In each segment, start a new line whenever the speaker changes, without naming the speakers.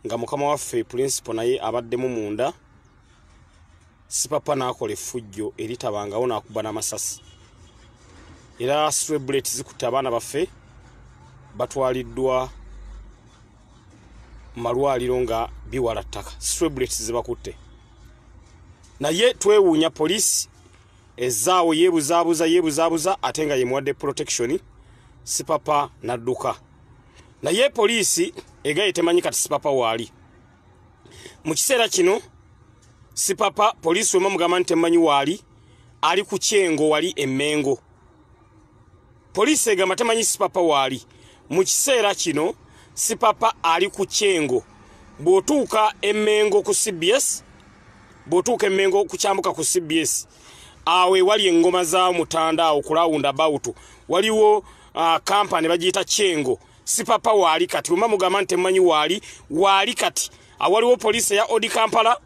nga mukama waffe principal naye abaddemu munda. Sipapa n'akola effujjo eritabangawo Nakuba n'Amasasi. Era stray bullets zikutte abaana baffe batwaliddwa malwaliro nga biwala ttaka. Stray bullets zibakutte. Naye twewuunya police Azayo yeebuzaabuza ate nga yemuwadde protection. Sipapa n'adduka. Naye police egaye temanyi kati Sipapa waali. Mu kiseera kino Sipapa police wema mugamba nti temanyi waali ali ku kyengo wali Emmengo. Police egamba temanyi Sipapa waali. Mu kiseera kino Sipapa ali ku kyengo. Bw'otuuka Emmengo ku CBS, bw'otuuka Emmengo kukyambuka ku CBS, awe wali engoma za mutanda okulawunda about waliwo company bagiyita Kyengo. Sipapa waali kati wema mugamba nti temanyi waali kati awaliwo police ya Odi Kampala,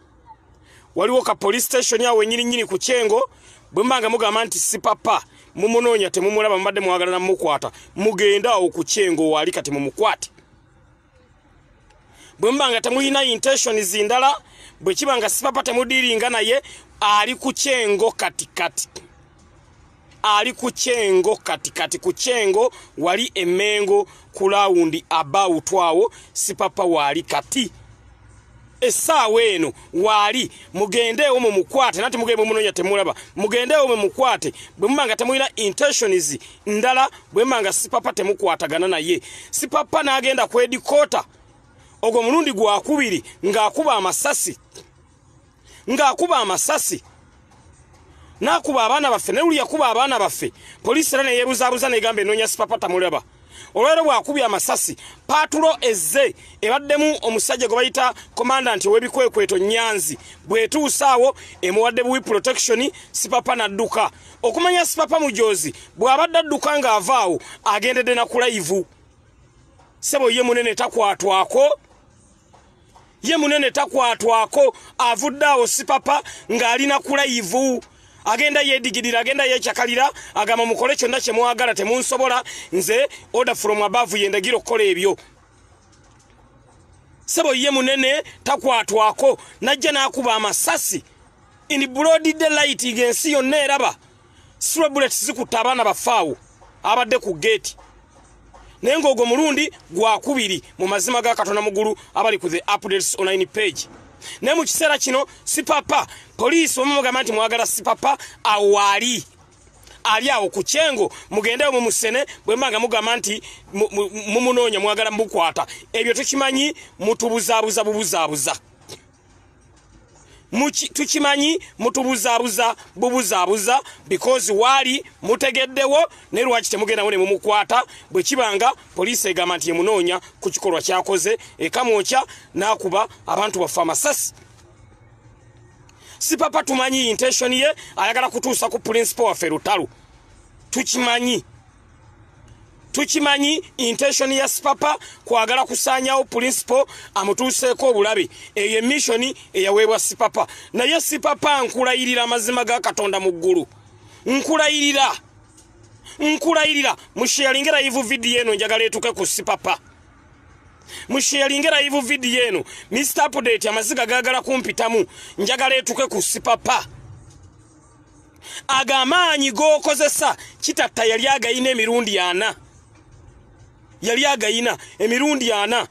waliwo ka police station yawe nyini ku Kyengo. Bwe mbanga mugamba nti Sipapa mumunoonya temumulaba mbadde mwagala namukwata, mugenda ku Kyengo waali kati mumukwate. Bwe mbanga temulina intentions ndala, bwe kibanga Sipapa temudiringa naye ali ku Kyengo katikati. Ali ku Kyengo katikati, ku Kyengo wali Emmengo ku lawundi about awo Sipapa waali kati. Essaawa eno waali mugendeewo mu mukwate, nati mugende munonya temulaba, mugendeewo mu mukwate. Bwe mumanga temulina intentions ndala, bwe mumanga Sipapa temukwatagana naye. Sipapa n'agenda ku headquarter ogwo mulundi gwakubiri ng'akuba amasasi. Nakuba abaana baffe, ne luli yakuba abaana baffe. Police era ne yeebuzaabuza n'egamba enonya Sipapa tamulaba. Olwero bwakubya amasasi, patulo ezze ebaddemu omusajja gwe bayita commandant w'ebikwekweto Nyanzi. Bwetuusaawo emuwadde buwi protection. Sipapa n'adduka. Okumanya Sipapa mujozi bw'abadde adduka ng'avaawo agendedde na ku live. Sebo ye munene takwatwako. Avudde awo Sipapa ng'alina ku live. Agenda yedigirira, agenda yechakalira, agamba mukole kyonna kye mwagala temunsobola, nze order from above yendagira okukola ebyo. Sebo ye munene takwatwako, najja n'akuba amasasi in broad daylight gensi yonna eraba. Stray bullets zikutta abaana bafaawo abadde ku gate. Naye ng'ogwo mulundi gwakubiri mu mazima ga Katonda Mugulu abali ku the updates online page. Ne mu kiseera kino Sipapa police omugamba nti mwagala Sipapa awali ali awo ku Kyengo, mugendeyo mu musene. Bwe mbanga mugamba nti mumunoonya mwagala mukwata, ebyo tukimanyi mutubuzaabuza bubuzaabuza. Tukimanyi mutubuzaabuza because wali mutegeddewo ne lwaki temugendawo ne mumukwata. Bwe kibanga police egamba nti yemunoonya ku kikolwa kyakoze Ekamwokya n'akuba abantu baffe amasasi. Sipapa tumanyi intention ye ayagala kutuusa ku principal waffe Lutalu. Tukimanyi intention ya Sipapa kwagala kusaanyawo principal amutuuseeko obulabe. Eyo mission eyaweebwa Sipapa. Naye Sipapa nkulayirira amazima ga Katonda mu ggulu. Nkulayirira musharingira live video eno njagala etuke ku Sipapa. Musharingira live video eno Mr. Update amaziga gagala kumpitamu njagala etuke ku Sipapa. Agamaanyi gokozesa kitatta yali agayina emirundi 4. Yali agayina emirundi 4.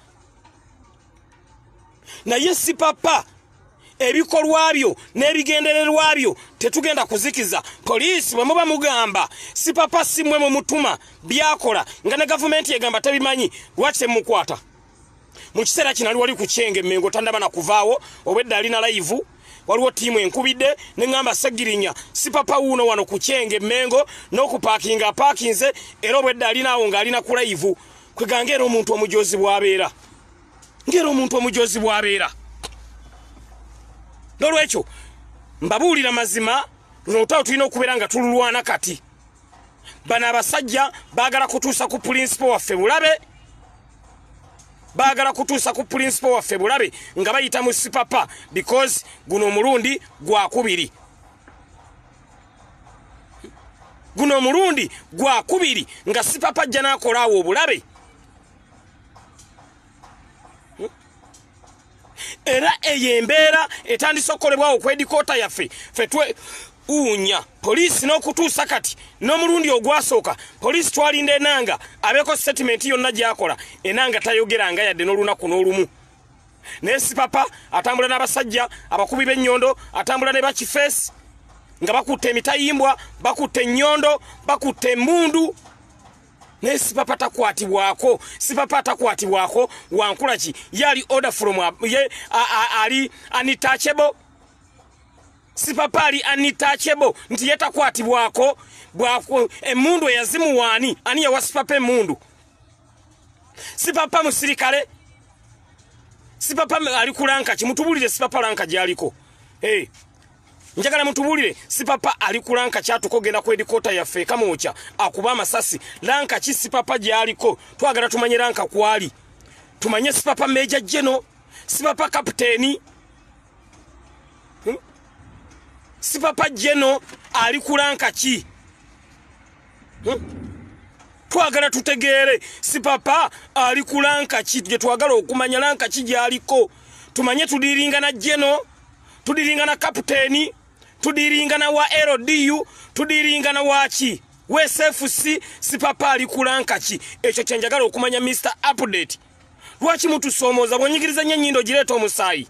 Naye Sipapa ebikolwa byo n'ebigendererwa byo tetugenda kuzikiza. Police bwe muba mugamba Sipapa simwe mu mutuma byakola nga ne government yegamba tebimanyi, lwaki temukwata? Mu kiseera kino wali ku Kyenge Emmengo tandaba na kuvaawo obwedda alina live. Waliwo tiimu enkubidde n'engamba Segirinya Sipapa wuuno wano ku Kyenge Emmengo n'okupakinga apakinze era obwedda alinaawo ng'alina ku live. Kwegange era omuntu omujozi bw'abeera. Nolwekyo mbabuulira mazima luno lutawo tulina okubeera nga tululwana kati. Bano abasajja baagala kutuusa ku principal waffe bulabe. Nga bayita mu Sipapa because guno omulundi gwakubiri. Nga Sipapa ajja n'akolaawo obulabe. era eyembera etandise okukolebwawo okwedikoota yaffe ffe twe unya police n'okutuusa kati n'omulundi ogwasooka police twalinda Enanga abeeko statement yonna gy'akola Enanga tayogeranga yadde n'olunaku n'olumu ne Sipapa atambula n'abasajja abakubi b'ennyondo atambula ne bakifeesi nga bakutte emitayimbwa bakutte ennyondo bakutte emmundu ne Sipapa takwatibwako wankula ki yali order from ye ali untouchable Sipapa ali untouchable nti yetakwatibwako bwako emmundu eyazimuwaani ani yawa Sipapa emmundu Sipapa musirikale Sipapa ali kulanka kimutubulire Sipapa lanka gyaliko njagala mutubulire Sipapa ali kulanka kyatukogenda ku edikota yaffe Ekamwokya akuba Amasasi lanka ki Sipapa gyaliko twagala tumanye lanka kwali tumanye Sipapa Major General Sipapa Kapteeni Sipapa General ali kulanka ki twagala tutegeere Sipapa ali kulanka ki tuje twagala okumanya lanka ki gyaliko tumanye tudiringa na General tudiringa na Kapteeni tudiringa na wa LDU tudiringa na wachi WSFC Sipapa ali kulanka ki ekyo kyenjagala okumanya Mr Update lwaki mutusomooza bwonyigiriza nyindo gireeta omusaayi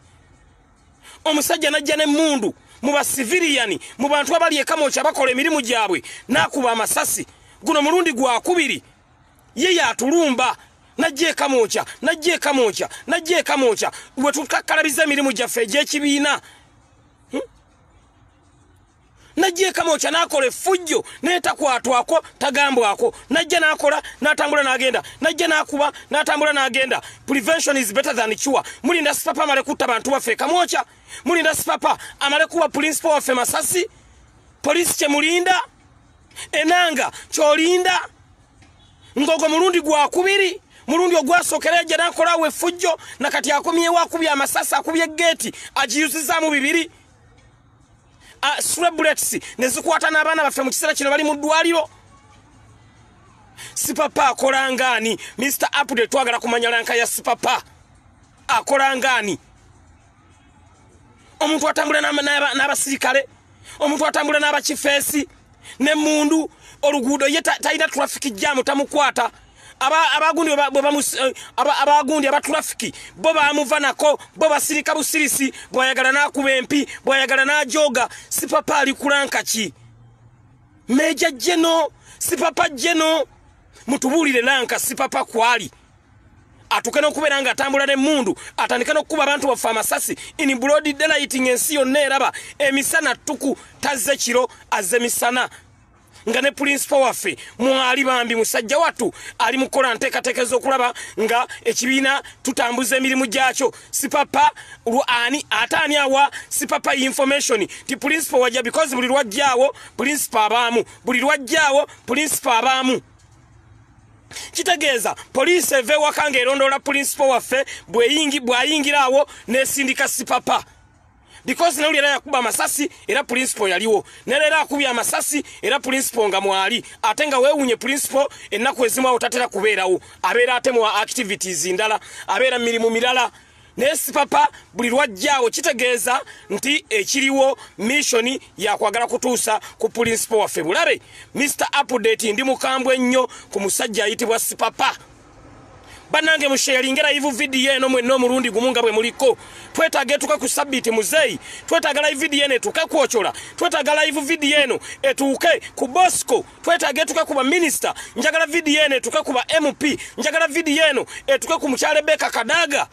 omusajja najja ne mundu mu basiviliani mu bantu abali Ekamwokya bakola emirimu gyabwe Nakuba Amasasi guno mulundi gwakubiri ye yatulumba najje Ekamwokya bwe tukakalabiza emirimu gyaffe egy'ekibiina najje Ekamwokya nakola effujjo n'etakwatwako tagambwako najja nakola n'atambula n'agenda najja nakuba n'atambula n'agenda prevention is better than cure mulinda Sipapa amale kutta bantu baffe Ekamwokya mulinda Sipapa amale kuba principal waffe Masasi police kye mulinda Enanga kyolinda ngogo mulundi gwakubiri mulundi ogwasookera ejja nakola effujjo nakati akomyewo akubye Amasasi akubye gate agiyuzizaamu bibiri bullets nezikwata n'abaana baffe mu kiseera kino bali mu ddwaliro Sipapa akola ngani Mr Update twagala kumanya lanka ya Sipapa akola ngani omuntu atambula n'abasirikale omuntu atambula n'abakifeesi ne mundu oluguudo ye talina traffic jam tamukwata abagundi abatrafiki bo bamuvanako bo basirika busirisi bwayagala nakuba empi bwayagala najoga Sipapa ali kulanka ki Major General Sipapa General mutubulire lanka Sipapa kwali atukena okubeera nga atambula ne mundu atandika n'okuba abantu baffe Amasasi in broad daylight ensi yonna eraba emisana tuku tazze kiro azze misana nga ne principal waffe mwali bambi musajja watu ali mukola nteekateeka okulaba nga ekibiina tutambuza emirimu gyakyo Sipapa ani ataani awa Sipapa information ti principal wajja because buli lwajjaawo principal abaamu buli lwajjaawo principal abaamu kitegeeza police eve wakanga erondoola principal waffe bwayingiraawo n'esindika Sipapa because nauli era yakuba Amasasi era principal yaliwo nerera akubya Amasasi era principal nga mwali atenga weewunye principal ennaku ezimu awo tatera kubeerawo abeera ate mu activities ndala abeera mirimu mirala ne Sipapa buli lwajjaawo kitegeeza nti ekiriwo mission ya kwagala kutuusa ku principal waffe bulabe Mr Update ndi mukambwe nnyo ku musajja ayitibwa Sipapa banange musharingera ivu video eno mwenno mulundi gumunga bwe muliko twetaage tuka ku sabiti muzeyi twetaaga live video eno tukakwochola twetaaga live video eno etuuke ku Bosco twetaage tuka ku ba minister njagala video eno tuka ku ba MP njagala video eno etuke ku mukyale Beka Kadaga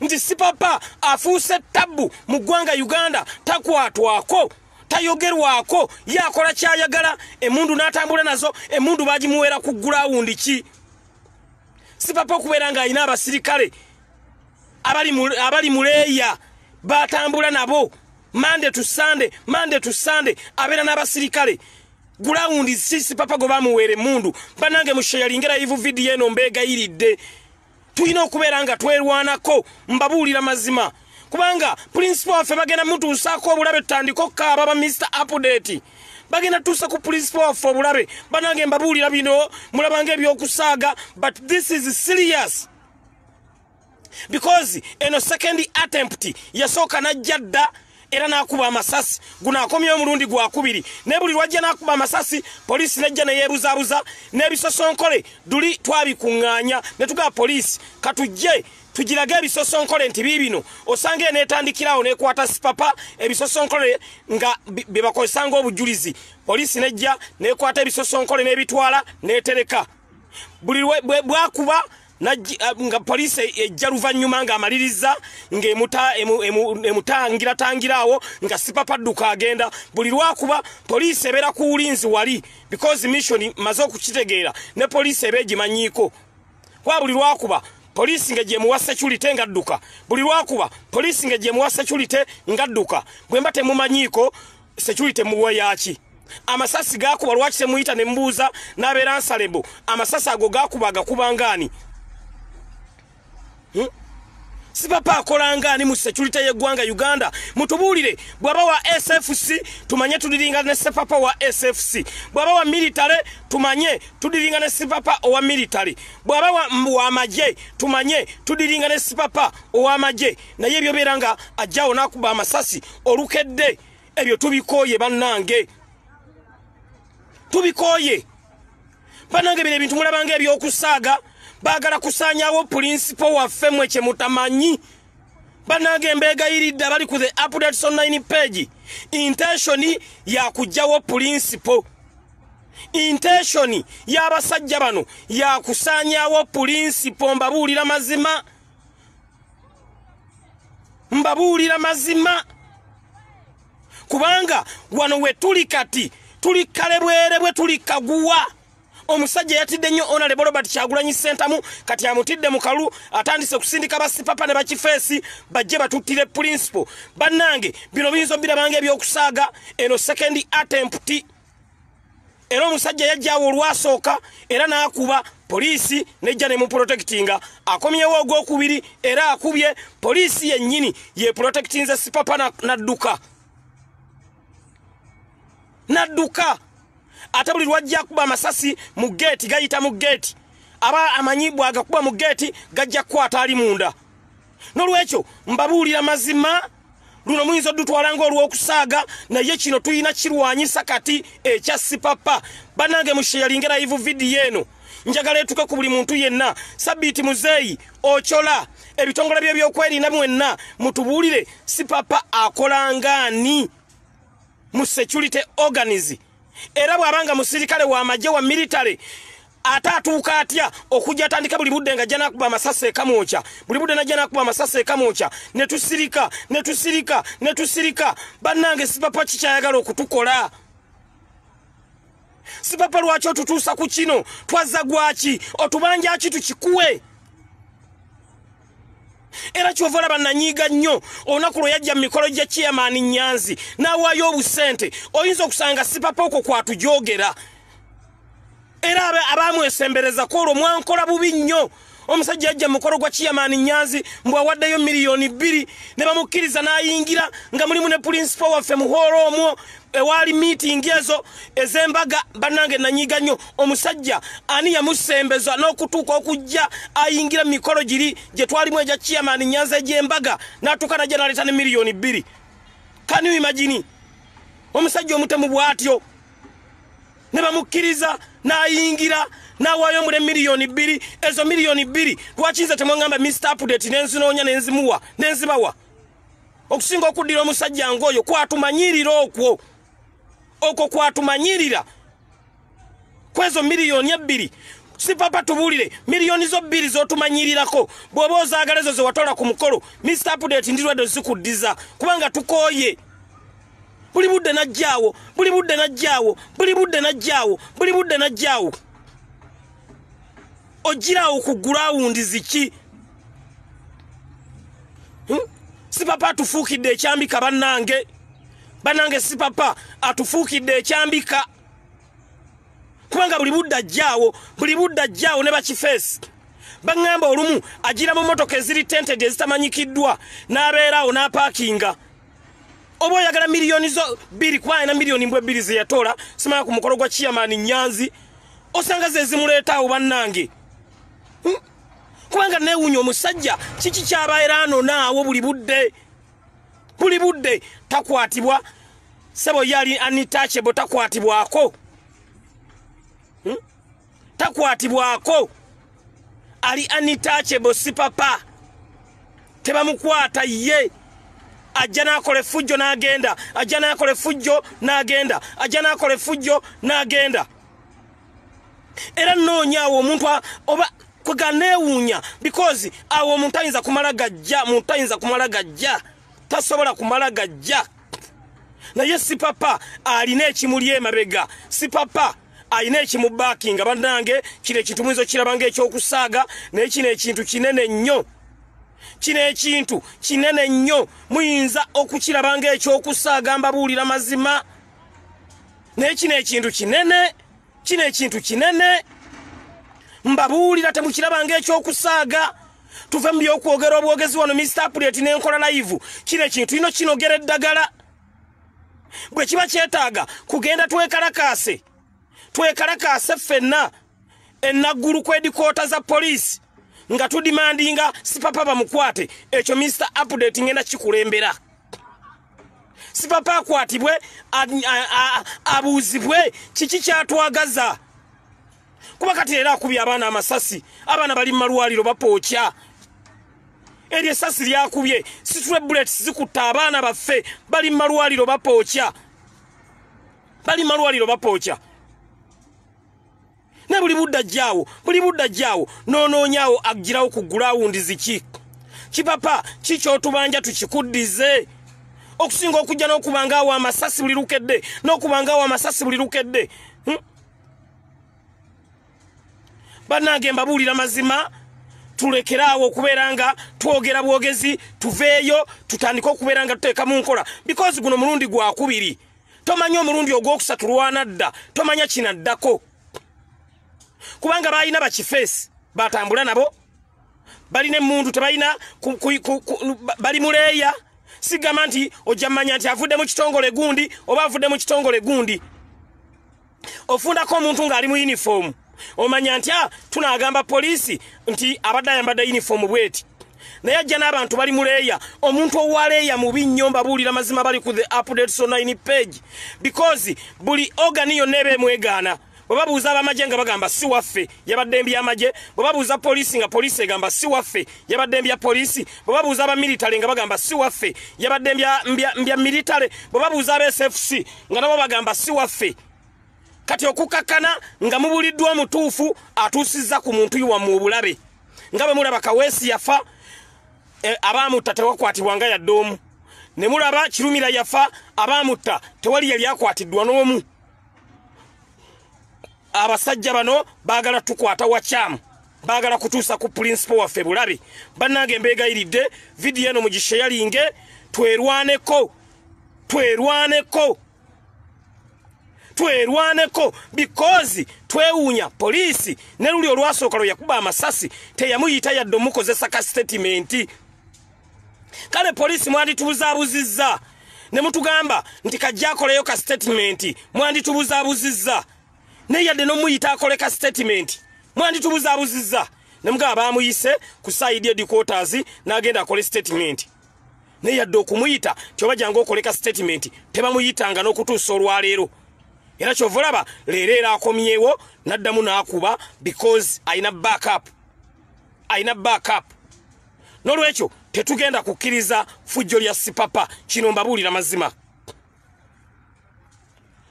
ndi Sipapa afuuse tabu mu ggwanga Uganda takwatwako tayogerwako yakola kyayagala emundu n'atambula nazo emundu bagimuwera ku ground ki Sipapa okubeera nga alina abasirikale abali muleeya batambula nabo Monday to Sunday abeera n'abasirikale ground si Sipapa go bamuwere mundu banange musharingera ivu video eno mbegayiridde tulina okubeera nga twerwanako mbabuulira mazima kubanga principal waffe bagenda mutuusaako obulabe tutandiko kaaba ba Mr Update bagenda tuusa ku principal waffe obulabe banange mbabuulira bino mulabanga ebyokusaaga but this is serious because eno second attempt yasoka najjadda era nakuba amasasi guna akomye omulundi gwa kubiri ne buli lwajja nakuba amasasi police nejja ne yebuzabuza nebisosonkole duli twabikunganya ne tuga police katujje tujirage ebisosonkole nti bibino osange netandikirawo nekwata Sipapa ebisosonkole nga bebakozesanga obujulizi police nejja nekwata ebisosonkole nebitwala netereka buli bwakuba nga police ejja luvanyuma nga amaliriza ngemutangira tangirawo nga Sipapa adduka agenda buli lwakuba police ebera ku ulinzi wali because mission maze okukitegeera ne police ebegimanyiko kwa buli lwakuba police ngeje muwa security ngadduka buli lwakuba police ngeje muwa security ngadduka bwemba temumanyiko security muwa yaki amasasi gakuba lwaki temuyita ne mbuuza n'abeera nsalebo amasasi ago gakubaga kubangani Sipapa akolangani mu security y'eggwanga Uganda mutubulire bwaba wa SFC tumanye tudiringa ne Sipapa wa SFC bwaba wa military tumanye tudiringa ne Sipapa wa military bwaba wa maje tumanye tudiringa ne Sipapa wa maje na yebyo beranga ajjawo nakuba amasasi olukedde ebyo tubikoye bannange tubikoye banange bine bintu mulabanga ebyo okusaaga bagala kusanyawo principal waffe mweche mutamanyi banange mbega iridda bali ku the updates on 9 page intention ya kujawo principal intention ya basajja bano ya kusanyawo principal mbabulira mazima kubanga wano we tuli kati tuli kalebwere bwe tuli kaguwa omusajja yatidde nnyo Honorable Robert Kyagulanyi Sentamu kati amutidde mu kalu atandise kusindika ba Sipapa ne bakifeesi bajje batuttire principal bannange bino biyinza birabanga ebyokusaaga eno second attempt era omusajja yajjawo olwasooka era n'akuba poliisi nejja ne mu protectinga akomyewo ogwokubiri era akubye poliisi yennyini ye protectinze Sipapa nadduka atabuli lwajja kuba amasasi mu gate gayita mu gate aba amanyibwa agakuba mu gate gajja kwata ali munda nolwekyo mbabulira mazima luno muyinza dutwalanga olw'okusaaga naye kino tuyina kirwanyisa kati ekya Sipapa banange musharingera live video eno njagala etuke ku buli muntu yenna Sabiti Muzeyi Ochola ebitongole bye byokwerinda mwenna mutubulire Sipapa akolangani mu security organism era bwabanga musirikale wa maje wa military atatuuka atya okujja atandika buli budde nga jana kuba amasasi Ekamwokya buli budde najja kuba amasasi Ekamwokya ne tusirika bannange Sipapa kikyayagala okutukola Sipapa lwaki otutuusa ku kino twazza gwaki otubanja ki tukikuwe era kyovola bannanyiiga nnyo olunaku lwe yajja mu mikolo gya chairman Nyanzi n'awaayo obusente oyinza okusanga Sipapa okwo kwatujogera era abamwesemberezako olwo mwankola bubi nnyo omusajja yajja mu mukolo gwa chairman Nyanzi mbw awaddeyo miliyoni 2 ne bamukkiriza n'ayingira nga mulimu ne principal waffe mu holo omwo ewali meeting ezo ezembaga bannange nanyiga nnyo omusajja ani yamusembeza n'okutuuka okujja ayingira mu mikolo giri gye twalimu egya chairman Nyanzi egy'embaga n'atuuka najja n'aleeta ne miliyoni 2 can you imagine omusajja omutemu bw'atyo ne bamukkiriza n'ayingira n'awaayo mu miliyoni 2 ezo miliyoni 2 lwaki nze temwangamba Mr. Update nenzinoonya nenzimuwa nenzibawa okusinga okuddira omusajja ng'oyo kwatumanyirira okwo kwatumanyirira kwezo miliyoni 2 Sipapa tubulire miliyoni zo 2 zotumanyirirako bw'oba ozaagala ezo ze watola ku mukolo Mr. Update ndirwadde zikuddiza kubanga tukooye buli budde najjaawo ojirawo ku ground ziki Sipapa atufuukidde ekyambika bannange Sipapa atufuukidde ekyambika kubanga buli budde ajjaawo ne bakifeesi baŋŋamba olumu agira mu motoka eziri tented ezitamanyikiddwa n'abeeraawo n'apaakinga oba oyagala miliyoni zo 2 kuba alina miliyoni 2 ze yatola simanya ku mukolo gwa chairman Nyanzi osanga ze zimuleetaawo bannange kubanga neewunya omusajja kiki kyabaerano naawo buli budde takwatibwa sebo yali untouchable takwatibwako takwatibwako ali untouchable Sipapa tebamukwata ye ajja nakole fujjo n'agenda ajja nakole fujjo n'agenda ajja nakole fujjo n'agenda era nnoonya omuntu oba kweganeewuunya because awo omuntu ayinza kumala gajja tasobola kumala gajja naye Sipapa alina ekimuli emabega Sipapa alina ekimubaakinga bannange kino ekintu muyinza okirabanga ekyokusaaga naye kino ekintu kinene nnyo muyinza okukirabanga ekyokusaaga mbabuulira mazima naye kino ekintu kinene mbabuulira temukirabanga ekyokusaaga tuve mu byokwogera obwogezi wano Mr. Update n'enkola live kino ekintu ino kinogera eddagala bwe kiba kyetaaga kugenda twekalakaase ffenna enaggulu kw'edikoota za poliisi nga tudimandinga Sipapa bamukwate ekyo Mr. Update ngenda kikulembera Sipapa akwatibwe abuuzibwe kiki kyatwagaza kuba kati era akubye abaana amasasi abaana bali mu malwaliro bapookya eri esasi lyakubye situle bullets zikutta abaana baffe bali mu malwaliro bapookya ne buli budda jjaawo noonoonyaawo agirawo ku gulawundi ziki Kipapa kikyotubanja tukikuddize okusinga okujja n'okubanga awo amasasi buli lukedde bannange mbabuulira mazima tulekeraawo okubeera nga twogera bwogezi tuveeyo tutandika okubeera nga tuteeka mu nkola because guno mulundi gwakubiri tomanya omulundi ogwokusatu lwana dda tomanya kinaddako kubanga balina bakifeesi batambula nabo balina emmundu tebalina bali muleeya sigamba nti ojja mmanya nti avudde mu kitongole gundi oba avudde mu kitongole gundi ofundako omuntu ng'ali mu uniform omanya nti tunaagamba poliisi nti abadde ayambadde uniform bweti naye ajja n'abantu bali muleeya omuntu owaleeya mubi nnyo mbabuulira mazima bali ku the updates online page because buli ogani yonna eba emwegaana bwe babuuza abamagye nga bagamba si waffe yabadde mbyamagye bwe babuuza poliisi nga poliisi egamba si waffe yabadde mbya poliisi bwe babuuza abamilitale nga bagamba si waffe yabadde mbya militale bwe babuuza aba SFC nga nabo bagamba si waffe kati okukakana nga mubuliddwa omutuufu atuusizza ku muntu yiwammwe obulabe nga bwe mulaba Kaweesi yafa abaamutta tewakwatibwanga yadde omu ne mulaba Kirumira yafa abaamutta tewali yali akwatiddwa n'omu abasajja bano baagala tukwata wakyamu baagala kutuusa ku principal waffe bulabe bannange mbeegayiridde vidiyo eno mugishayalinge twerwaneko because twewuunya poliisi ne luli olwasooka lwe yakuba amasasi teyamuyita yadde omukozesa ka statement kale poliisi mwanditubuzaabuzizza ne mutugamba nti kajja akoleyo ka statement mwanditubuzaabuzizza ne yadde n'omuyita akole ka statement mwanditubuzaabuzizza ne mugamba baamuyise ku side headquarters n'agenda akole statement ne yadde okumuyita tyoba jangu okole ka statement tebamuyitanga n'okutuusa olwaleero era kyovulaba leero era akomyewo n'addamu n'akuba because ayina backup n'olwekyo tetugenda kukkiriza fujjo lya Sipapa kino mbabuulira mazima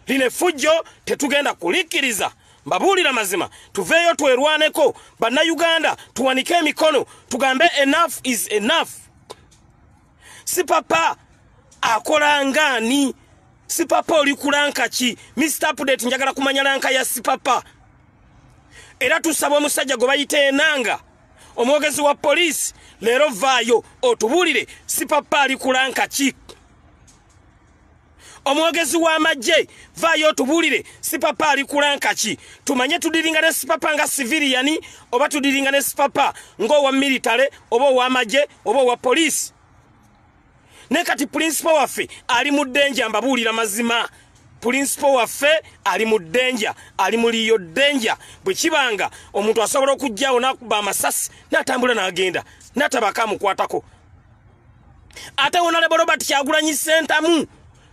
line fujjo tetugenda kulikkiriza mbabuulira mazima tuveeyo twerwaneko bannayuganda tuwanike emikono tugambe enough is enough Sipapa akola ngaani Sipapa oli kulanka ki Mr. Update njagala kumanya lanka ya Sipapa era tusaba omusajja gwe bayita Enanga omwogezi wa poliisi leero vaayo otubuulire Sipapa ali kulanka ki omwogezi w'amagye vaayo otubuulire Sipapa ali kulanka ki tumanye tudiringa ne Sipapa nga civilian oba tudiringa ne Sipapa ng'owa military oba ow'amagye oba owa poliisi ne kati principal waffe ali mu ddenja mbabuulira mazima principal waffe ali mu danger, ali mu liyo danger. Bwe kibanga omuntu asobola okujjawo Nakuba Amasasi n'atambula n'agenda n'atabaka amukwatako. Ate Honorable Robert Kyagulanyi Ssentamu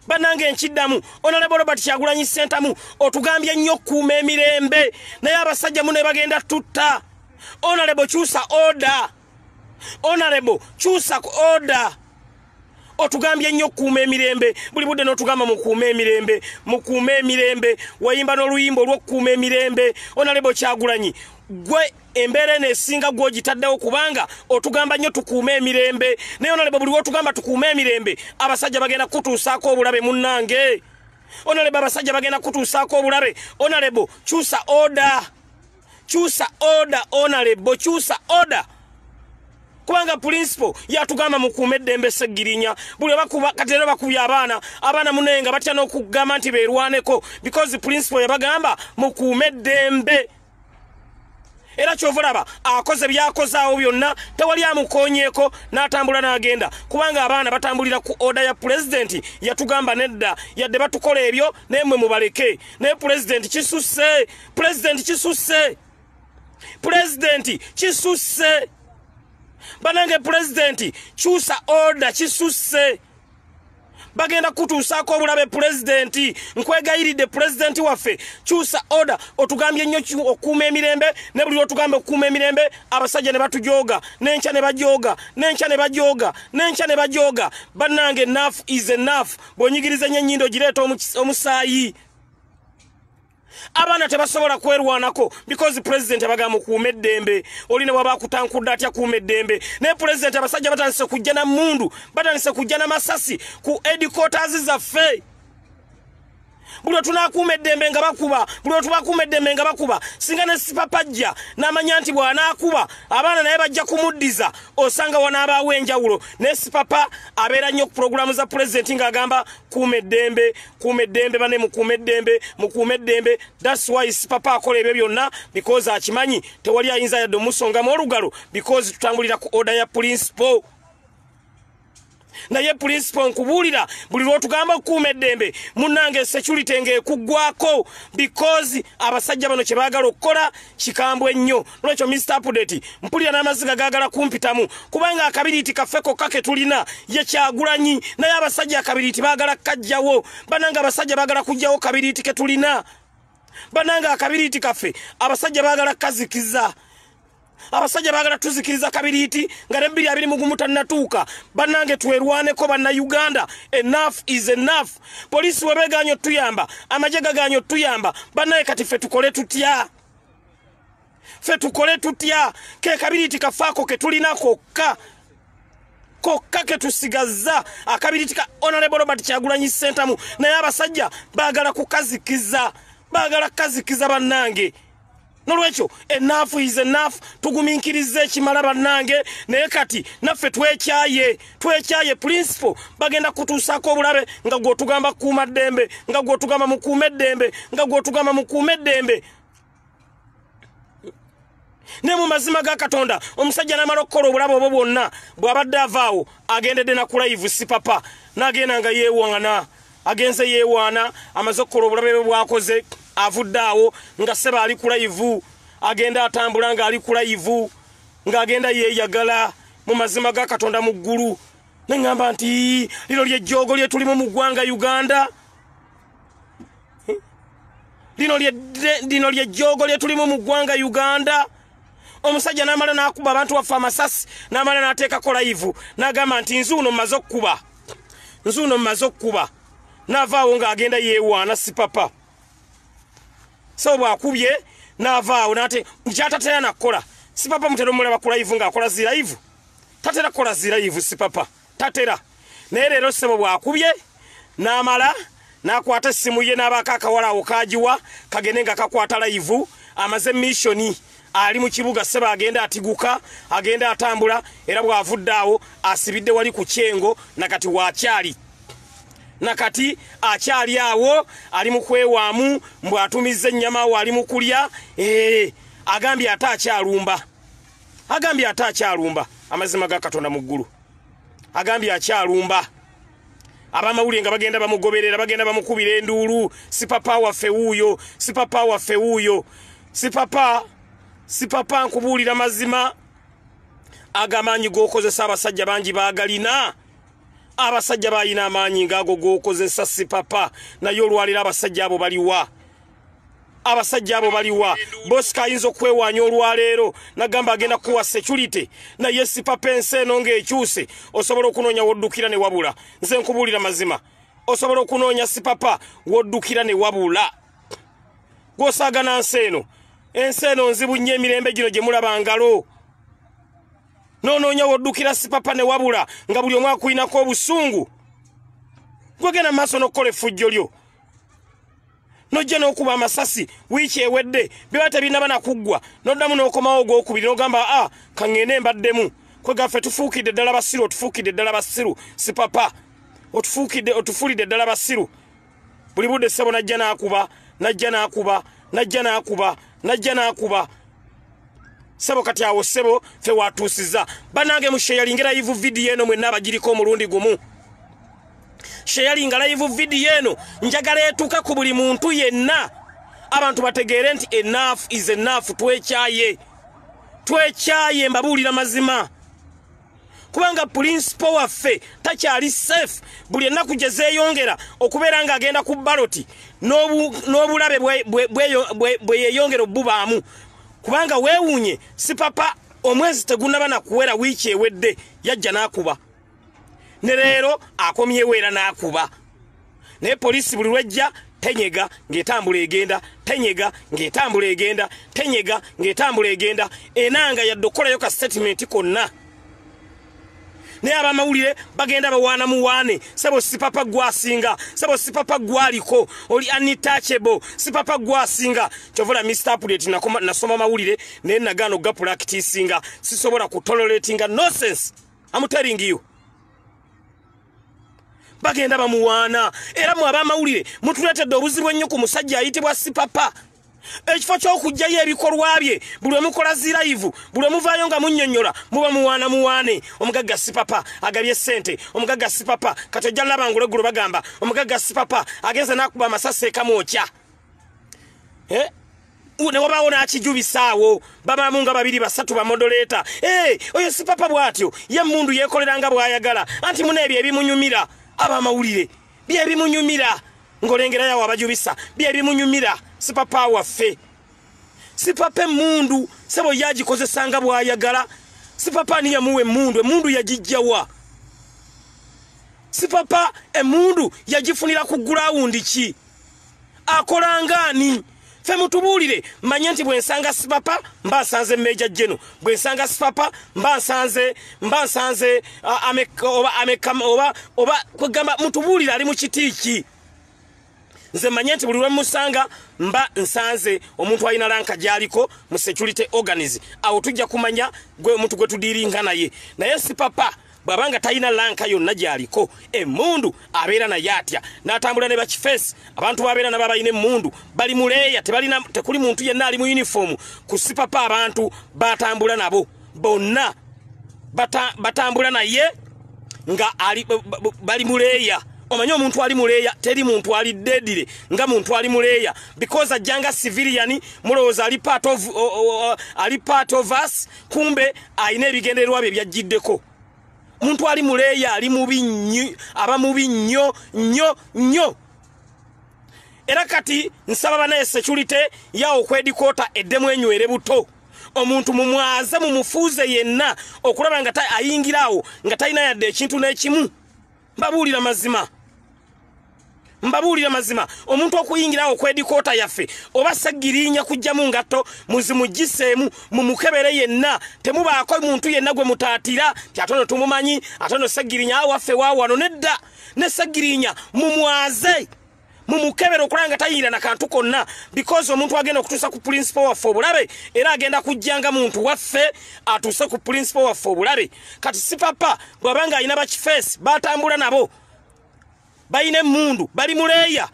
banange enkiddamu Honorable Robert Kyagulanyi Ssentamu otugambye nnyo okukuuma emirembe naye abasajja muno bagenda tutta. Honorable kyusa order. Honorable kyusa order. Otugambye nnyo okukuuma emirembe buli budde n'otugamba mukuuma emirembe wayimba n'oluyimba olw'okukuuma emirembe. Honorable Kyagulanyi gwe embeera nesinga gw'ogitaddewo kubanga otugamba nnyo tukuuma emirembe naye Honorable buli w'otugamba tukuuma emirembe abasajja bagenda kutuusaako obulabe munnange. Honorable abasajja bagenda kutuusaako obulabe. Honorable kyusa order. Honorable kyusa order. Kubanga principal yatugamba mukuume eddembe Seggirinya buli bakuba katero bakubya abaana munenga batya n'okugamba nti beerwaneko because principal yabagamba mukuume eddembe. Era kyovulaba akoze byakozaawo byonna tewali amukonyeeko n'atambula n'agenda kubanga abaana batambulira ku order ya president yatugamba nedda yadde batukola ebyo nemwe mubaleke naye president kisusse banange president kyusa order kisusse bagenda kutuusaako obulabe president nkwegayiridde president waffe kyusa order otugambye nnyo okukuuma emirembe ne buli otugamba okukuuma emirembe abasajja ne batujooga n'enkya ne bajooga bannange enough is enough bw'onyigiriza nnyo ennyindo gireeta omusaayi. Abaana tebasobola kwerwanako because president abagamba mukuume eddembe olina waba kutankudde atya kuume eddembe naye president abasajja batandise kujja na mmundu batandise kujja na masasi ku headquarters zaffe. Buli tunakuuma eddembe nga bakuba singa ne Sipapa ajja n'amanya nti bw'anaakuba abaana naye bajja kumuddiza osanga wanaabaawo enjawulo ne Sipapa abeera nnyo ku programu za president ng'agamba kuuma eddembe bane mukuume eddembe. That's why Sipapa akola ebyo byonna because akimanyi tewali ayinza yadde omusongamu olugalo because tutambulira ku order ya principal. Naye principal nkubuulira buli lw'otugamba okukuuma eddembe munnange security ng'ekuggwako because abasajja bano kye baagala okukola kikambwe nnyo. Nolwekyo Mr. Update mpulira n'amaziga gaagala kumpitamu kubanga akabiriiti kaffe kokka ke tulina ye Kyagulanyi naye abasajja akabiriiti baagala kajjawo. Bananga abasajja baagala kujjawo kabiriiti ke tulina. Bananga akabiriiti kaffe abasajja baagala kazikiza. Abasajja baagala tuzikiriza kabiriiti nga ne 2021 tannatuuka. Bannange twerwaneko banna Uganda. Enough is enough. Poliisi webeegaanyo tuyamba amagye gagaanyo tuyamba bannaye kati ffe tukole tutya ke kabiriiti kafaako ke tulina kokka ke tusigazza akabiriiti ka Honorable Robert Kyagulanyi Ssentamu naye abasajja baagala kukazikiza bannange. Nolwekyo enough is enough tuguminkirize ekimala bannange naye kati naffe twekyaye principal bagenda kutuusaako obulabe nga gw'otugamba kuuma ddembe nga gw'otugamba mukuume eddembe ne mu mazima ga Katonda omusajja n'amala okukola obulabe obwo bwonna bw'abadde avaawo agendedde na ku live Sipapa n'agenda nga agenze yeewaana amaze okukola obulabe bwe bwakoze avudde awo nga seba ali ku live agenda atambula nga ali ku live ng'agenda yeeyagala mu mazima ga Katonda mu ggulu neŋŋamba nti lino lyejjoogo lye tulimu mu ggwanga Uganda lino lyejjoogo lye tulimu mu ggwanga Uganda. Omusajja n'amala n'akuba abantu waffe amasasi n'amala n'ateekako live n'agamba nti nzuuno mmaze okkuba n'avaawo ng'agenda yeewaana Sipapa. So bwakubye n'avaawo n'ate nkyatatera nakola Sipapa mutero mulaba ku live ng'akola zi live tatera kola zi live Sipapa tatera. Naye leero sebo bwakubye n'amala n'akwata essimu ye n'abaako akawala awo kaagiwa kagende nga kakwata live amaze missioni ali mu kibuga seba agenda atiguka agenda atambula era bw'avudde awo asibidde wali ku kyengo nakati akyali awo ali mu kwewaamu mbw atumizza ennyama awo ali mu kulya agambye ate akyalumba amazima ga Katonda mu ggulu agambye akyalumba abamawulire nga bagenda bamugoberera bagenda bamukubira enduulu Sipapa waffe wuuyo Sipapa waffe wuuyo Sipapa nkubuulira mazima agamanyi gokozesa abasajja bangi bagalina abasajja bayina amanyi ngago gokozesa Sipapa naye olwalira abasajja abo baliwa abasajja abo baliwa boss kayinza okwewanya olwaleero nagamba agenda kuwa security naye Sipapa enseno ng'ekyuse osobola okunoonya woddukira ne wabula nze nkubuulira mazima osobola okunoonya Sipapa woddukira ne wabula gwosaagana enseno nzibu nnyo emirembe gino gye mulaba ngalo noonoonya woddukira Sipapa ne wabula nga buli omu akuyinako obusungu gwegenda maaso n'okukola effujjo lyo nojja n'okuba amasasi wiiki ewedde biba tebinaba nakuggwa noddamu n'okomawo ogwokubiri n'ogamba kaŋŋende mbaddemu kwegaffe tufuukidde ddala basiru otufuukidde ddala basiru Sipapa otufuulidde ddala basiru buli budde ssebo najja n'akuba sebo kati awo sebo fe watuusiza banange musheyalingira live video eno mwenna abagiriko omulundi gumu sheyalinga live video eno njagala etuuka ku buli muntu yenna abantu bategeere nti enough is enough twekyaye mbabuulira mazima kubanga principal waffe takyali safe buli ennaku gye zeeyongera okubeera nga agenda ku baloti n'obulabe bwe yeeyongera obubaamu kubanga weewuunye Sipapa omwezi tegunnaba nakuwera wiiki ewedde yajja n'akuba ne leero akomyewo era n'akuba naye poliisi buli lwejja tenyega ng'etambula egenda tenyega ng'etambula egenda tenyega ng'etambula egenda enanga yadde okukolayo ka statement konna naye abamawulire bagenda bawaana muwaane sebo Sipapa gwasinga sebo Sipapa gwaliko oli untouchable Sipapa gwasinga kyovula Mr. Update nasoma mawulire naye nagaano ga practicing sisobola kutoleratinga nonsense I'm telling you bagenda bamuwaana era mu abamawulire mutuletedde obuzibu ennyo ku musajja ayitibwa Sipapa ekifo ky'okujjayo ebikolwa bye buli omukola zirayivu buli omuvaayo nga munnyonnyola muba muwaane omugagga Sipapa agabye ssente omugagga Sipapa kati ojja labangula eggulo bagamba omugagga Sipapa agenze n'akuba amasasi Ekamwokya ne wabaawo n'akijubisaawo babaamu nga 2-3 bamodoleta oyo Sipapa bw'atyo ye emmundu yeekoleranga bw'ayagala anti muna ebyo ebimunyumira abamawulire byebimunyumira ng'olengera yawo abajubisa byebimunyumira Sipapa waffe Sipapa emmundu sebo yagikozesanga bw'ayagala Sipapa ani yamuwa emmundu yagijjawa Sipapa emmundu yagifunira ku gurawundi ki akolanga ani fe mutubuulire manye nti bwensanga Sipapa mbasanze Major General bwensanga Sipapa mbasanze oba kwegamba mutubuulire ali mu kitiiki nze manye nti buli lwe musanga mba nsanze omuntu alina lanka gyaliko mu security organize awo tujja kumanya gwe omuntu gwe tudiringa naye Sipapa bwabanga talina lanka yonna gyaliko emmundu abeera naye atya n'atambula ne bakifeesi abantu babeera nabo abalina emmundu bali muleeya tekuli muntu yenna ali mu uniform ku Sipapa abantu batambula nabo bonna batambula naye nga bali muleeya omanyi omuntu ali muleeya teri muntu ali deadire nga muntu ali muleeya because ajanga civilian mulowooza ali part of us kumbe ayina ebigendererwa bye byajjiddeko muntu ali muleeya ali mubi nnyo aba mubi nnyo era kati nsaba banaye security ya okwedikota eddemu enywere buto omuntu mumwaze mumufuuze yenna okulaba nga ayingirawo nga talina yadde ekintu n'ekimu mbabuulira mazima omuntu okuyingirawo okwedikota yaffe oba sagirinya kujja mu ngato muzimugiseemu mumukebere yenna temubaako muntu yenna gwe mutaatira kyatono tumumanyi atono sagirinya awaffe waawano nedda ne sagirinya mumwaze mumukebere okulanga tayira na kantu konna because omuntu agenda okutuusa ku principal waffe obulabe era agenda kujjanga muntu waffe atuuse ku principal waffe obulabe kati Sipapa bwabanga ayina bakifeesi batambula nabo bayina emmundu bali muleeya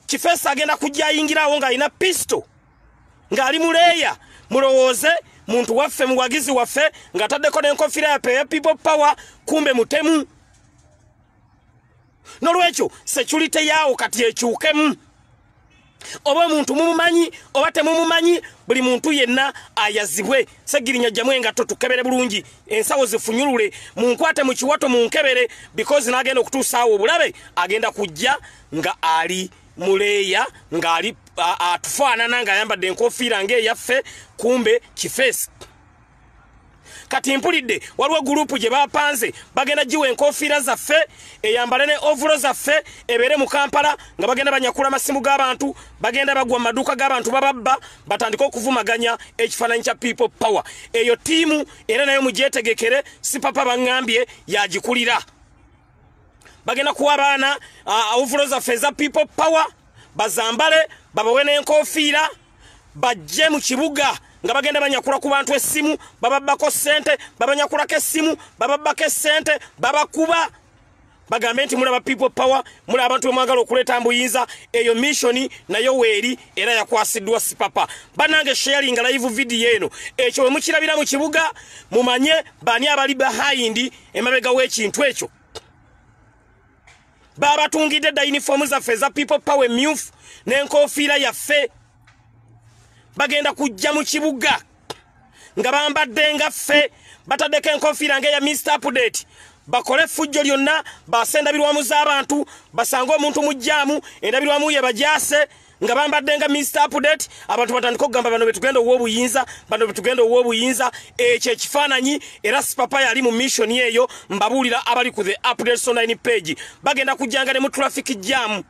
kifeesi agenda kujja ayingirawo nga ayina pisto ng'ali muleeya mulowooze muntu waffe muwagizi waffe ng'ataddeko n'enkofiira ya people power kumbe mutemu Nolwekyo security yaawo kati ekyukemu. Oba omuntu mumumanyi oba temumumanyi buli muntu yenna ayazibwe segirinya jamwe nga tukebere bulungi ensawo zifunyulule munkwate mu kiwato munkebere because nagenda okutusaawo obulabe agenda kujja nga ali muleya nga ali atufaanana nga ayambadde enkofiira ng'eyaffe kumbe kifeesi. Kati mpulidde waliwo gurupu gye bapanze bagenda giwa enkofiira zaffe eyambale ne ovulo zaffe ebere mu Kampala nga bagenda banyakula amasimu g'abantu bagenda bagwa mu maduuka g'abantu bababba batandika okuvumaganya ekifaananyi kya people power. Eyo tiimu era nayo mugyetegekere Sipapa baŋŋambye yagikulira. Bagenda kuwa abaana ovulo zaffe eza people power bazambale babawe n'enkofiira bajje mu kibuga nga bagenda banyakula ku bantu essimu bababbako ssente babanyakulako essimu bababbako essente babakuba bagambe nti mulaba people power muli abantu bemwagala okuleeta mbuyinza. Eyo missioni nayo weeri era yakwasiddwa Sipapa. Banange sharing live video eno ekyo we mukirabira mu kibuga mumanye bani abali behind emabega w'ekintu ekyo. Babatungidde da uniform zaffe za people power emyufu n'enkofiira yaffe bagenda kujja mu kibuga nga bambadde nga ffe bataddeko enkofiira ng'eya Mr. Update bakole effujjo lyonna basse endabirwamu z'abantu basange omuntu mu jjaamu endabirwamu ye bajaase nga bambadde nga Mr. Update abantu batandika okugamba bano betugenda ow'obuyinza bano betugenda ow'obuyinza. Ekyo ekifaananyi era Sipapa yali mu mission eyo mbabuulira abali ku the updates online page bagenda kujjanga ne mu traffic jam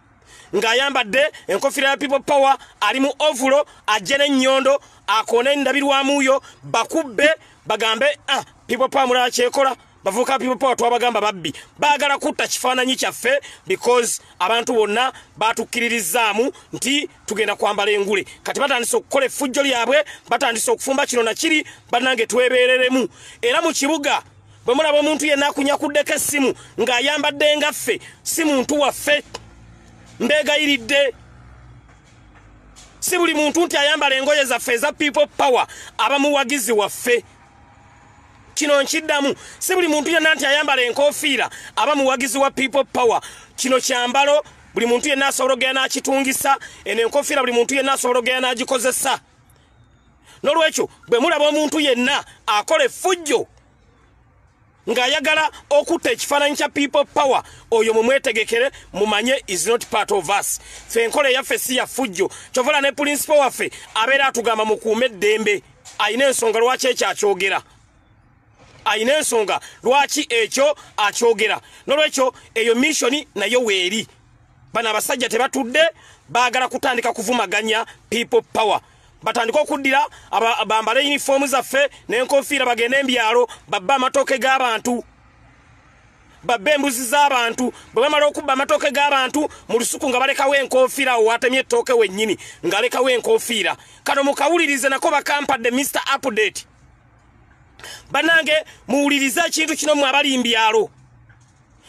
ng'ayambadde enkofiira ya people power ali mu ovulo ajje n'ennyondo akone endabirwamu yo bakubbe bagambe people power mulala kyekola bavuka people power twabagamba babbi baagala kutta kifaananyi kyaffe because abantu bonna batukkiririzaamu nti tugenda kwambala engule. Kati batandise okukola effujjo lyabwe batandise okufumba kino na kiri bannange twebeereremu. Era mu kibuga bwe mulaba omuntu yenna akunyakuddeko essimu ng'ayambadde nga ffe si muntu waffe mbegayiridde. Si buli muntu nti ayambala engoye zaffe eza people power aba muwagizi waffe. Kino nkiddamu si buli muntu yenna nti ayambala enkofiira aba muwagizi wa people power. Kino kyambalo buli muntu yenna asobola ogenda n'akitungisa eno enkofiira buli muntu yenna asobola ogenda n'agikozesa. Nolwekyo bwe mulaba omuntu yenna akola effujjo ng'ayagala okutta ekifaananyi kya people power oyo mumwetegekere mumanye is not part of us. Ffe enkola eyaffe si ya ffujjo kyovola ne principal waffe abeera atugamba mukuume eddembe ayina ensonga lwaki ekyo akyogera ayina ensonga lwaki ekyo akyogera. Nolwekyo eyo missioni nayo weeri bano abasajja tebatudde baagala kutandika kuvumaganya people power batandika okuddira bambale uniform zaffe n'enkofiira bagende embyalo babba amatooke g'abantu babba embuzi z'abantu bwe bamala okubba amatooke g'abantu mu lusuku nga balekawo enkofiira awo watemye ettooke wennyini ng'alekawo enkofiira. Kano mukawulirize nako bakampadde Mr. Update bannange muwulirize ekintu kino mwe abali mbyalo.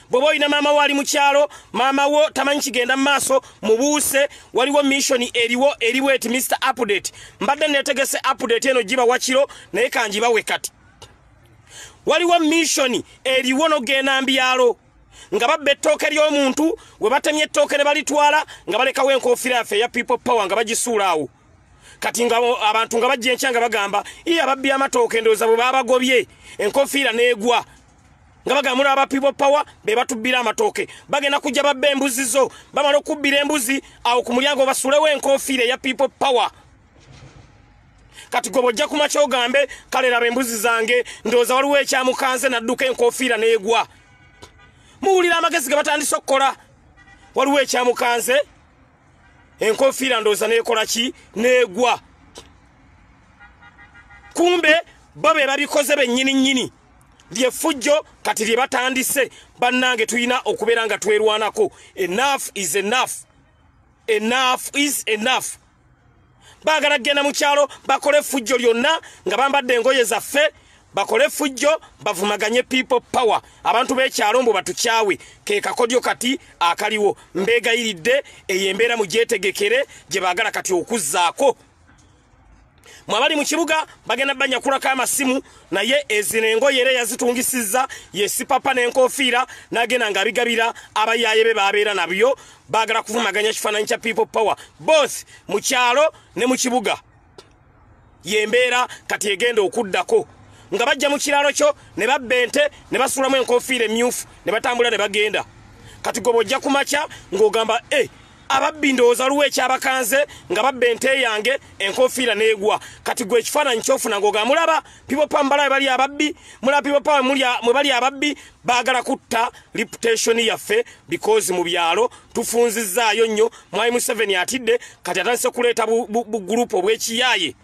Bw'oba olina maama wo ali mu kyalo maama wo tamanyi kigenda mu maaso mubuuse waliwo missioni eriwo eti Mr. Update mbadde neetegese update eno giba wakiro naye kangibawe kati. Waliwo missioni eriwo n'ogenda mbyalo nga babba ettooke ly'omuntu we batemye ettooke ne balitwala nga balekawo enkofiira yaffe eya people power nga bagisuula awo. Kati nga abantu nga bajja enkya nga bagamba ababbi amatooke ndowooza bwe babagobye enkofiira n'egwa nga bagamba aba people power be batubbira amatooke bagenda kujja babba embuzi zo bamala okubbira embuzi awo ku mulyango basuulewo enkofiira eya people power. Kati gwe bojja kumakya ogambe kale laba embuzi zange ndowooza waliwo ekyamukanze nadduka enkofiira n'egwa. Muwulira amagezi ge batandise okukola waliwo ekyamukanze enkofiira ndowooza n'ekola ki n'egwa. Kumbe bo be babikoze bennyini lyeffujjo kati lye batandise. Bannange tulina okubeera nga twerwanako. Enough is enough. Enough is enough. Baagala genda mu kyalo bakole effujjo lyonna nga bambadde engoye zaffe bakole effujjo bavumaganye people power. Abantu b'ekyalo mbu batukyawe ke kakodyo kati akaliwo. Mbeegayiridde eyo embeera mugyetegekere gye baagala kati okuzzaako. mwabali mu kibuga bagenda banya kulaka amasimu naye ezinengo yere yazitungisiza ye Sipapa n'enkofiira nagenda ngabigabira abayaye be babeera nabyo bagala kuvumaganya kifaananyi kya people power both mu kyalo ne mu kibuga yembeera kati egenda okuddako nga bajja mu kiralo kyo ne babbente ne basulamu enkofiira emyufu ne batambula ne bagenda kati gobojja kumacha ng'ogamba ababbi ndowooza luwa ekyabakanze nga babbente yange enkofiira neegwa kati gwe ekifaananyi kyofuna ng'ogamba mulaba people power mbala bali ababbi mulaba people power mwe bali ababbi baagala kutta reputation yaffe because mu byalo tufunzizzaayo nnyo Mwai Museveni atidde kati atandise kuleeta bugurupu obw'ekiyaaye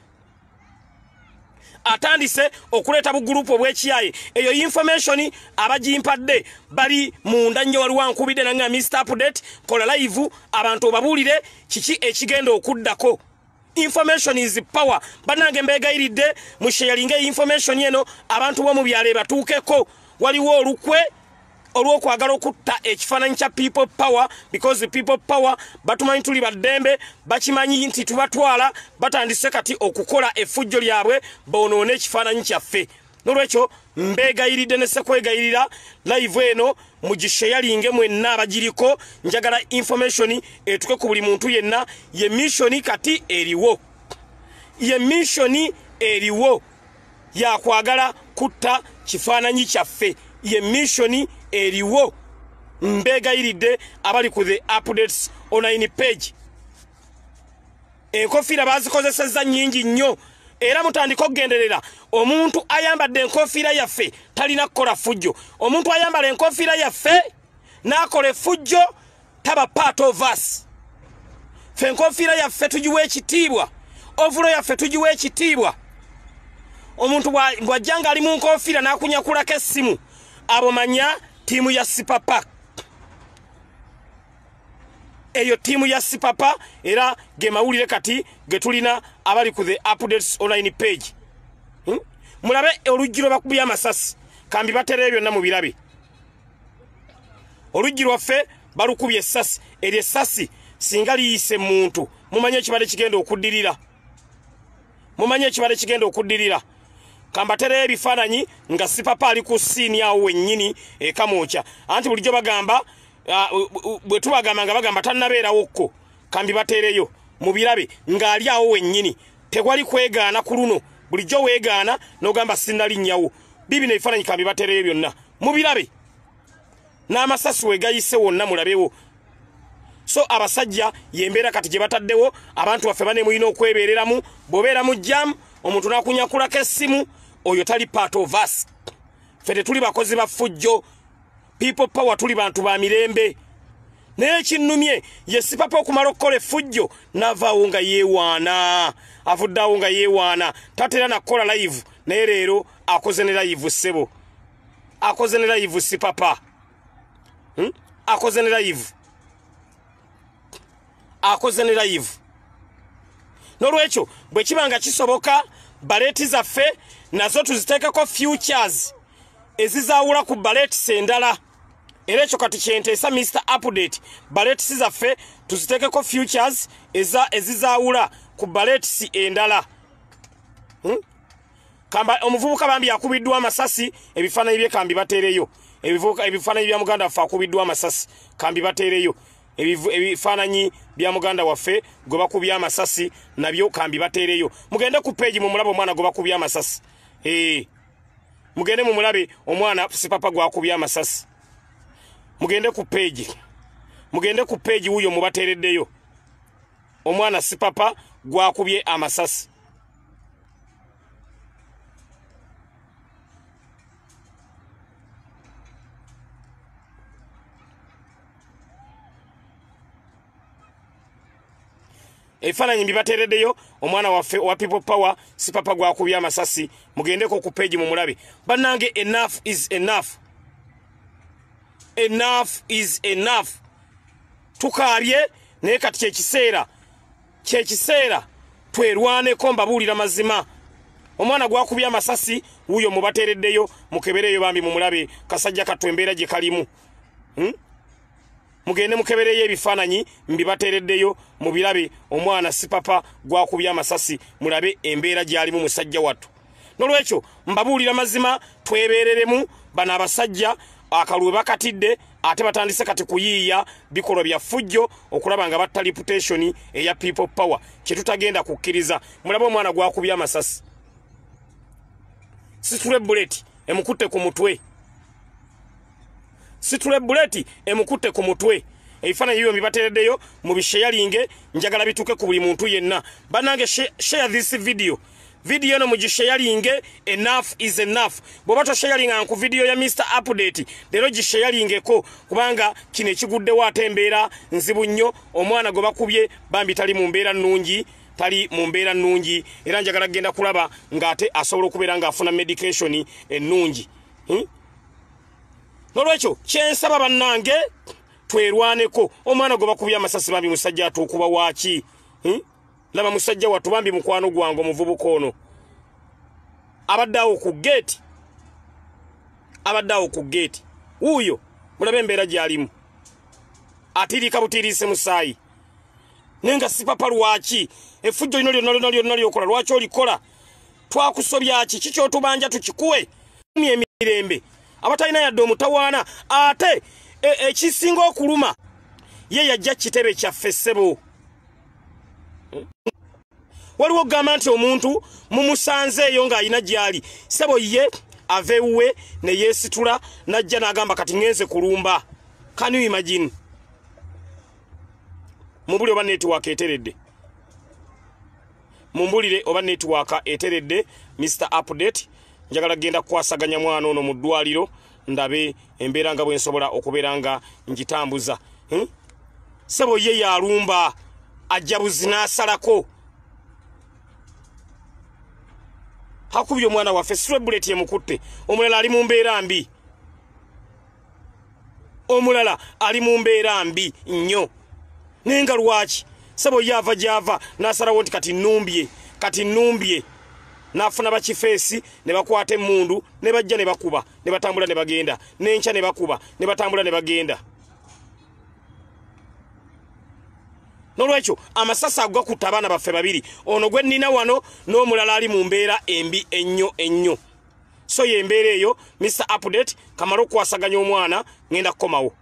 atandise okuleta bu group obwekiyaye eyo information abajimpadde bali munda nnyo waliwo ankubidde nanga Mr Update kola live abantu babulire kiki ekigenda okuddako information is power banange mbegayiridde mu sharinge information yeno abantu bo mu byale batuukeko waliwo olukwe olwokwagala okutta ekifaananyi kya people power because the people power batumanyi tuli baddembe bakimanyi nti tubatwala batandise kati okukola effujjo lyabwe bonoone ekifaananyi kyaffe nolwekyo mbegayiridde ne sekwegayirira live eno mugishayalinge mwenna abagiriko njagala information etuke ku buli muntu yenna ye mission kati eriwo ye mission eriwo ya kwagala kutta kifaananyi kyaffe ye mission eriwo mbegayiridde abali ku the updates online page enkofiira bazikozesezza nnyingi nnyo era mutandika okugenderera omuntu ayambadde enkofiira yaffe talina kukola fujjo omuntu ayambala enkofiira yaffe n'akola effujjo taba part of us ffe enkofiira yaffe tugiwa ekitiibwa ovulo yaffe tugiwa ekitiibwa omuntu bw'ajjanga ali mu nkofiira n'akunyakulako essimu abo manya timu ya Sipapa eyo timu ya Sipapa era ge mawulire kati ge tulina abali ku the updates online page mulabe olugiro bakubya Amasasi kambi batere byonna mu birabe olugiro waffe balukubye essasi eri essasi singa liyise muntu mumanye ekibale kigenda okuddirira mumanye ekibale kigenda okuddirira kambatere ebifaananyi nga Sipapa ali ku siini awo wennyini Ekamwokya anti bulijjo bagamba bwe tubagamba nga bagamba tannabeerawokko kambi batereyo mu birabe ng'ali awo wennyini tegwali kwegaana ku luno bulijjo weegaana n'ogamba sinnalinnyawo bibino ebifaananyi kambi batereyo byonna mu birabe n'amasasi wegayise wonna mulabewo so abasajja yembeera kati gye bataddewo abantu baffe bane mulina okwebeereramu bw'obeera mu jjamu omuntu n'akunyakulako essimu oyo tali part of us fete tuli bakozi ba fujjo people power tuli bantu ba mirembe naye kinnumye ye Sipapa okumala okukola effujjo navaawo nga yeewaana avuddeawo nga yeewaana tatera nakola live naye leero akoze ne live ssebo akoze ne live Sipapa akoze ne live akoze ne live nolwekyo bwe kibanga kisoboka baleti zaffe nazo tuziteekeko futures ezizaawula ku baleti endala era ekyo kati kyenteesa Mr Update baleti zaffe tuziteekeko futures ezizaawula ku baleti endala kamba omuvubuka bambi yakubiddwa amasasi ebifaananyi bye kambi bateereyo ebifaananyi bya muganda waffe akubiddwa amasasi kambi bateereyo ebifaananyi bya muganda waffe gwe bakubya amasasi nabyo kambi bateereyo mugende ku page mu mulabe omwana gwe bakubya amasasi mugende mu mulabe omwana Sipapa gwakubya amasasi mugende ku page wuyo mubateereddeyo omwana Sipapa gwakubye amasasi ebifaananyi mbibateereddeyo omwana waffe wa people power Sipapa gwakubya amasasi mugendeko ku page mu mulabe bannange enough is enough enough is enough tukaabye naye kati kyekiseera twerwaneko mbabuulira mazima omwana gwakubya amasasi wuyo mubateereddeyo mukebereyo bambi mu mulabe kasajja kattu embeera gye kalimu mugende mukebereye ebifaananyi mbibateereddeyo mubirabe omwana Sipapa gwakubya amasasi mulabe embeera gyalimu musajja wattu. Nolwekyo mbabuulira mazima twebereremu bano abasajja akalwe bakatidde ate batandise kati kuyiiya bikolwa bya fujjo okulaba nga batta reputation eya people power kye tutagenda kukkiriza. Mulabe omwana gwakubya amasasi situle bullet emukutte ku mutwe. Situle bullet emukutte ku mutwe. Ebifaananyi byo mbibateereddeyo mubisharinge njagala bituke ku buli muntu yenna. Banange share this video. Video no mugisharinge, enough is enough. Bobato sharinga ku video ya Mr. Update. Lero gisharingeko kubanga kino ekigudde watembeera nzibu nnyo omwana gwe bakubye bambi tali mu mbeera nnungi. Tali mu mbeera nnungi era njagala genda kulaba ngate asobola okubeera nga afuna medication ennungi. Nolwekyo kyensaba bannange twerwaneko omwana gwe bakubya amasasi bambi musajja atuukuba waaki. Laba musajja wattu bambi mukwano gwange omuvubuka ono abaddawo ku gate. Abaddawo ku gate wuuyo mulabe embeera gyalimu atirika butirise musaayi. Nenga Sipapa lwaki efujjo lino lyonna lyokola lwaki olikola? Twakusobya ki kikyotubanja tukikuwe emirembe abatalina yadde omutawaana ate ekisinga okuluma ye yajja kitebe kyaffe ssebo. Waliwo gamba nti omuntu mumusanzeeyo ng'alina gyali ssebo ye aveewuwe ne yeesitula najja n'agamba kati ngenze kulumba. Can you imagine? Mumbulire oba network eteredde. Mumbulire oba network eteredde. Mr. Update njagala genda kwasaganya mwana ono mu ddwaliro ndabe embeera nga bwe nsobola okubeera nga ngitambuza. Ssebo ye yalumba ajja buzi n'asalako. Hakubye omwana waffe situle bullet emukutte. Omulala ali mu mbeera mbi. Omulala ali mu mbeera mbi nnyo. Nenga lwaki ssebo yava gyava n'asalawo nti kati nnumbye n'afuna bakifeesi ne bakwata emmundu ne bajja ne bakuba ne batambula ne bagenda n'enkya ne bakuba ne batambula ne bagenda. Nolwekyo amasasi agakutta abaana baffe babiri ono gwe nnina wano n'omulala ali mu mbeera embi ennyo. So ye embeera eyo Mr. Update kamala okwasaganya omwana ngenda kukomawo.